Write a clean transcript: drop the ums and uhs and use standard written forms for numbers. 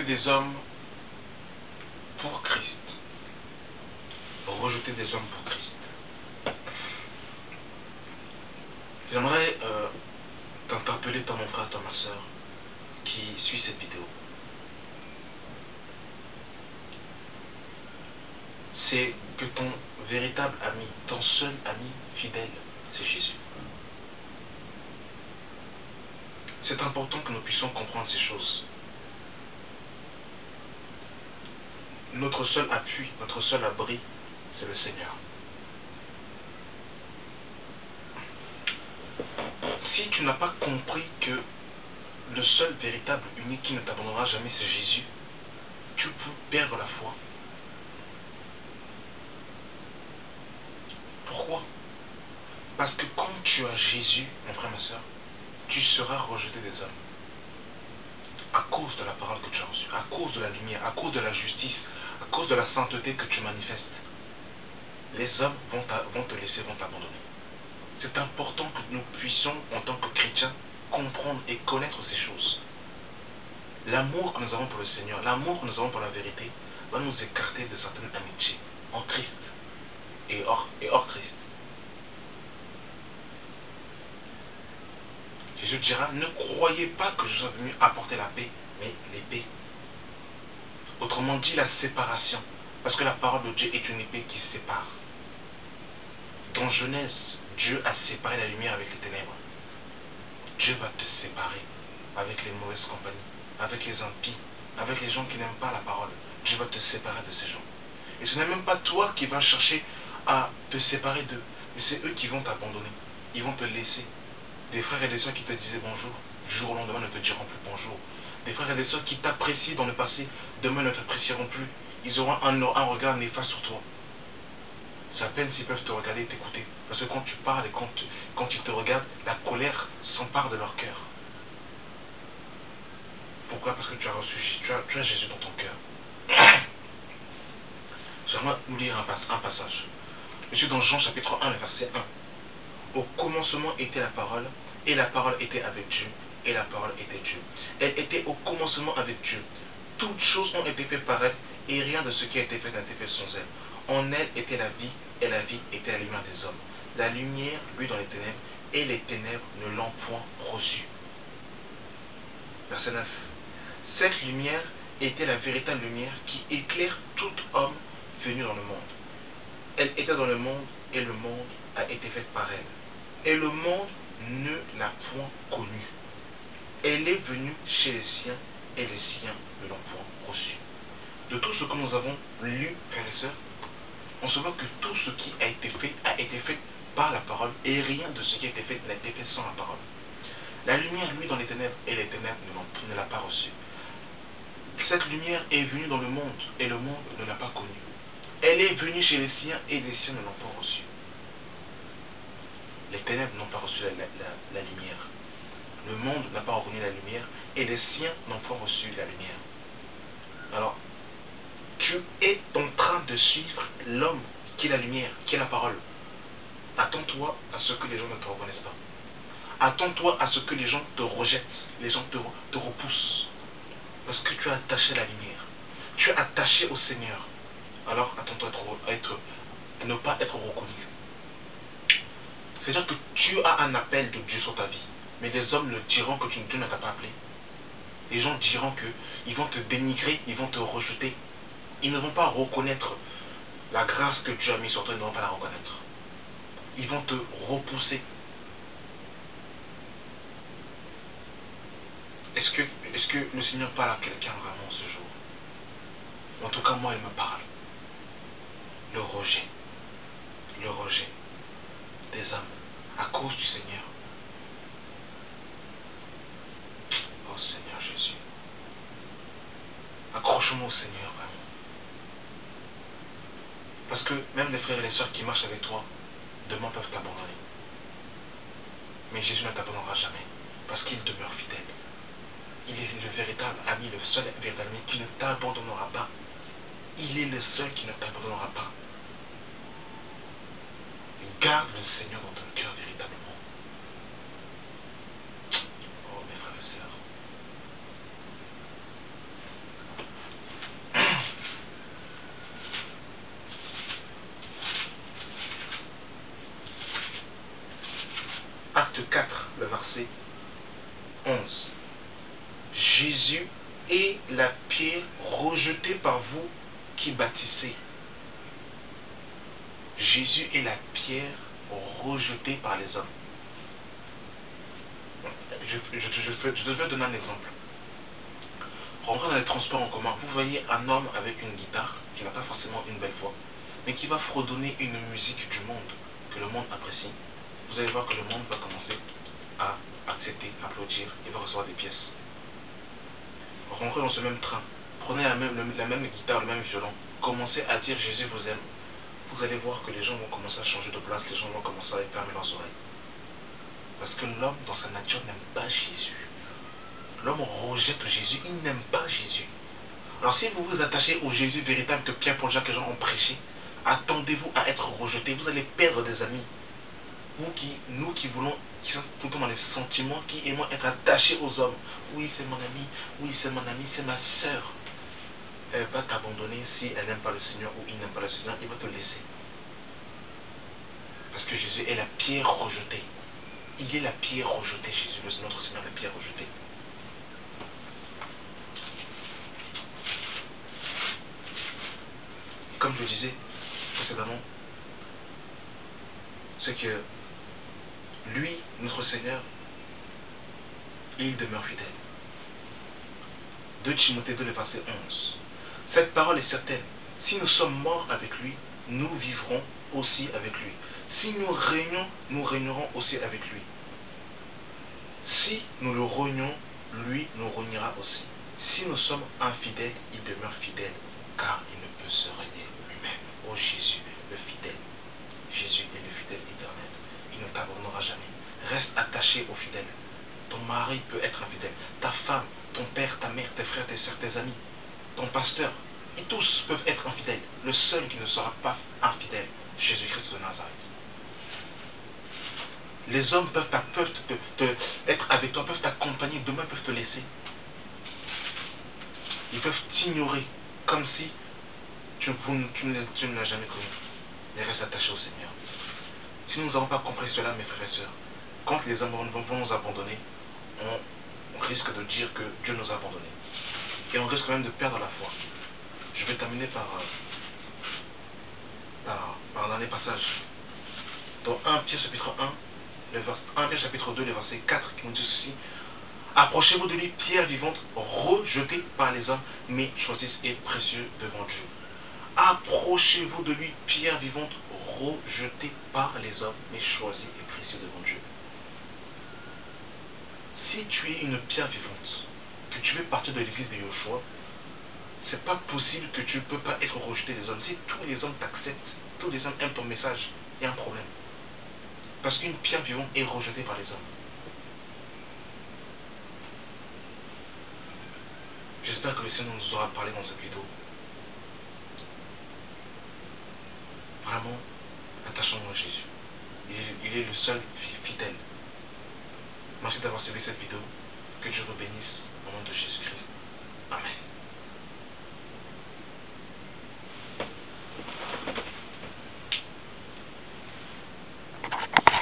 des hommes pour Christ. Rejeter des hommes pour Christ. J'aimerais t'interpeller, ton mon frère, ton ma soeur, qui suit cette vidéo. C'est que ton véritable ami, ton seul ami fidèle, c'est Jésus. C'est important que nous puissions comprendre ces choses. Notre seul appui, notre seul abri, c'est le Seigneur. Si tu n'as pas compris que le seul véritable unique qui ne t'abandonnera jamais, c'est Jésus, tu peux perdre la foi. Pourquoi? Parce que quand tu as Jésus, mon frère, ma soeur, tu seras rejeté des hommes. À cause de la parole que tu as reçue, à cause de la lumière, à cause de la justice, à cause de la sainteté que tu manifestes. Les hommes vont te laisser, vont t'abandonner. C'est important que nous puissions, en tant que chrétiens, comprendre et connaître ces choses. L'amour que nous avons pour le Seigneur, l'amour que nous avons pour la vérité, va nous écarter de certaines amitiés en Christ et hors Christ. Jésus dira, ne croyez pas que je sois venu apporter la paix, mais l'épée. Autrement dit, la séparation. Parce que la parole de Dieu est une épée qui sépare. Dans Genèse, Dieu a séparé la lumière avec les ténèbres. Dieu va te séparer avec les mauvaises compagnies, avec les impies, avec les gens qui n'aiment pas la parole. Dieu va te séparer de ces gens. Et ce n'est même pas toi qui vas chercher à te séparer d'eux, mais c'est eux qui vont t'abandonner. Ils vont te laisser. Des frères et des sœurs qui te disaient bonjour, du jour au lendemain ne te diront plus bonjour. Des frères et des sœurs qui t'apprécient dans le passé, demain ne t'apprécieront plus. Ils auront un regard néfaste sur toi. C'est à peine s'ils peuvent te regarder et t'écouter. Parce que quand tu parles et quand ils te regardent, la colère s'empare de leur cœur. Pourquoi? Parce que tu as reçu, tu as Jésus dans ton cœur. J'aimerais nous lire un passage. Je suis dans Jean chapitre 1, le verset 1. Au commencement était la parole, et la parole était avec Dieu, et la parole était Dieu. Elle était au commencement avec Dieu. Toutes choses ont été faites par elle, et rien de ce qui a été fait n'a été fait sans elle. En elle était la vie, et la vie était la lumière des hommes. La lumière, lui, dans les ténèbres, et les ténèbres ne l'ont point reçue. Verset 9. Cette lumière était la véritable lumière qui éclaire tout homme venu dans le monde. Elle était dans le monde, et le monde a été fait par elle. Et le monde ne l'a point connue. Elle est venue chez les siens, et les siens ne l'ont point reçue. De tout ce que nous avons lu, frères et sœurs, on se voit que tout ce qui a été fait par la parole, et rien de ce qui a été fait n'a été fait sans la parole. La lumière, lui, dans les ténèbres, et les ténèbres ne l'a pas reçue. Cette lumière est venue dans le monde, et le monde ne l'a pas connue. Elle est venue chez les siens, et les siens ne l'ont pas reçue. Les ténèbres n'ont pas reçu la lumière. Le monde n'a pas reconnu la lumière, et les siens n'ont pas reçu la lumière. Alors, tu es en train de suivre l'homme qui est la lumière, qui est la parole. Attends-toi à ce que les gens ne te reconnaissent pas. Attends-toi à ce que les gens te rejettent, les gens te repoussent. Parce que tu es attaché à la lumière. Tu es attaché au Seigneur. Alors, attends-toi à ne pas être reconnu. C'est-à-dire que tu as un appel de Dieu sur ta vie. Mais les hommes le diront que Dieu ne t'a pas appelé. Les gens diront qu'ils vont te dénigrer, ils vont te rejeter. Ils ne vont pas reconnaître la grâce que Dieu a mise sur toi, ils ne vont pas la reconnaître. Ils vont te repousser. Est-ce que le Seigneur parle à quelqu'un vraiment ce jour? En tout cas, moi, il me parle. Le rejet des hommes à cause du Seigneur. Oh Seigneur Jésus. Accrochons-nous au Seigneur vraiment. Parce que même les frères et les sœurs qui marchent avec toi, demain peuvent t'abandonner. Mais Jésus ne t'abandonnera jamais. Parce qu'il demeure fidèle. Il est le véritable ami, le seul véritable ami qui ne t'abandonnera pas. Il est le seul qui ne t'abandonnera pas. Garde le Seigneur dans ton cœur véritablement. Oh mes frères et sœurs. verset 11. Jésus est la pierre rejetée par vous qui bâtissez. Jésus est la pierre rejetée par les hommes. Je devrais donner un exemple. Rentrez dans les transports en commun, vous voyez un homme avec une guitare qui n'a pas forcément une belle voix, mais qui va fredonner une musique du monde que le monde apprécie. Vous allez voir que le monde va commencer à accepter, applaudir, il va recevoir des pièces. Rentrez dans ce même train, prenez la même guitare, le même violon, commencez à dire Jésus vous aime. Vous allez voir que les gens vont commencer à changer de place, les gens vont commencer à fermer leurs oreilles. Parce que l'homme, dans sa nature, n'aime pas Jésus. L'homme rejette Jésus, il n'aime pas Jésus. Alors si vous vous attachez au Jésus véritable que Pierre, Paul, Jacques et Jean ont prêché, attendez-vous à être rejeté, vous allez perdre des amis. Nous qui voulons, qui sommes tout le temps dans les sentiments, qui aimons être attachés aux hommes. Oui, c'est mon ami, oui, c'est mon ami, c'est ma sœur. Elle va t'abandonner si elle n'aime pas le Seigneur ou il n'aime pas le Seigneur, il va te laisser. Parce que Jésus est la pierre rejetée. Il est la pierre rejetée, Jésus, notre Seigneur, la pierre rejetée. Comme je le disais précédemment, c'est que lui, notre Seigneur, il demeure fidèle. 2 Timothée 2, le verset 11. Cette parole est certaine. Si nous sommes morts avec lui, nous vivrons aussi avec lui. Si nous régnons, nous régnerons aussi avec lui. Si nous le régnons, lui nous régnera aussi. Si nous sommes infidèles, il demeure fidèle, car il ne peut se régner lui-même. Oh Jésus, le fidèle. Jésus est le fidèle éternel. Il ne t'abandonnera jamais. Reste attaché au fidèle. Ton mari peut être infidèle. Ta femme, ton père, ta mère, tes frères, tes soeurs, tes amis, ton pasteur, et tous peuvent être infidèles. Le seul qui ne sera pas infidèle, Jésus-Christ de Nazareth. Les hommes peuvent être avec toi, peuvent t'accompagner, demain peuvent te laisser. Ils peuvent t'ignorer, comme si tu ne l'as jamais connu. Mais reste attaché au Seigneur. Si nous n'avons pas compris cela, mes frères et sœurs, quand les hommes vont nous abandonner, on risque de dire que Dieu nous a abandonnés. Et on risque même de perdre la foi. Je vais terminer par un dernier passage. Dans 1 Pierre chapitre 1 Pierre chapitre 2, le verset 4, qui nous dit ceci. Approchez-vous de lui, pierre vivante, rejetée par les hommes, mais choisisse et précieux devant Dieu. Approchez-vous de lui, pierre vivante, rejetée par les hommes, mais choisie et précieux devant Dieu. Si tu es une pierre vivante, que tu veux partir de l'église de Yoshua, c'est pas possible que tu ne peux pas être rejeté des hommes. Si tous les hommes t'acceptent, tous les hommes aiment ton message, il y a un problème. Parce qu'une pierre vivante est rejetée par les hommes. J'espère que le Seigneur nous aura parlé dans cette vidéo. Vraiment, attachons-nous à Jésus. Il est le seul fidèle. Merci d'avoir suivi cette vidéo. Que Dieu vous bénisse au nom de Jésus-Christ. Amen.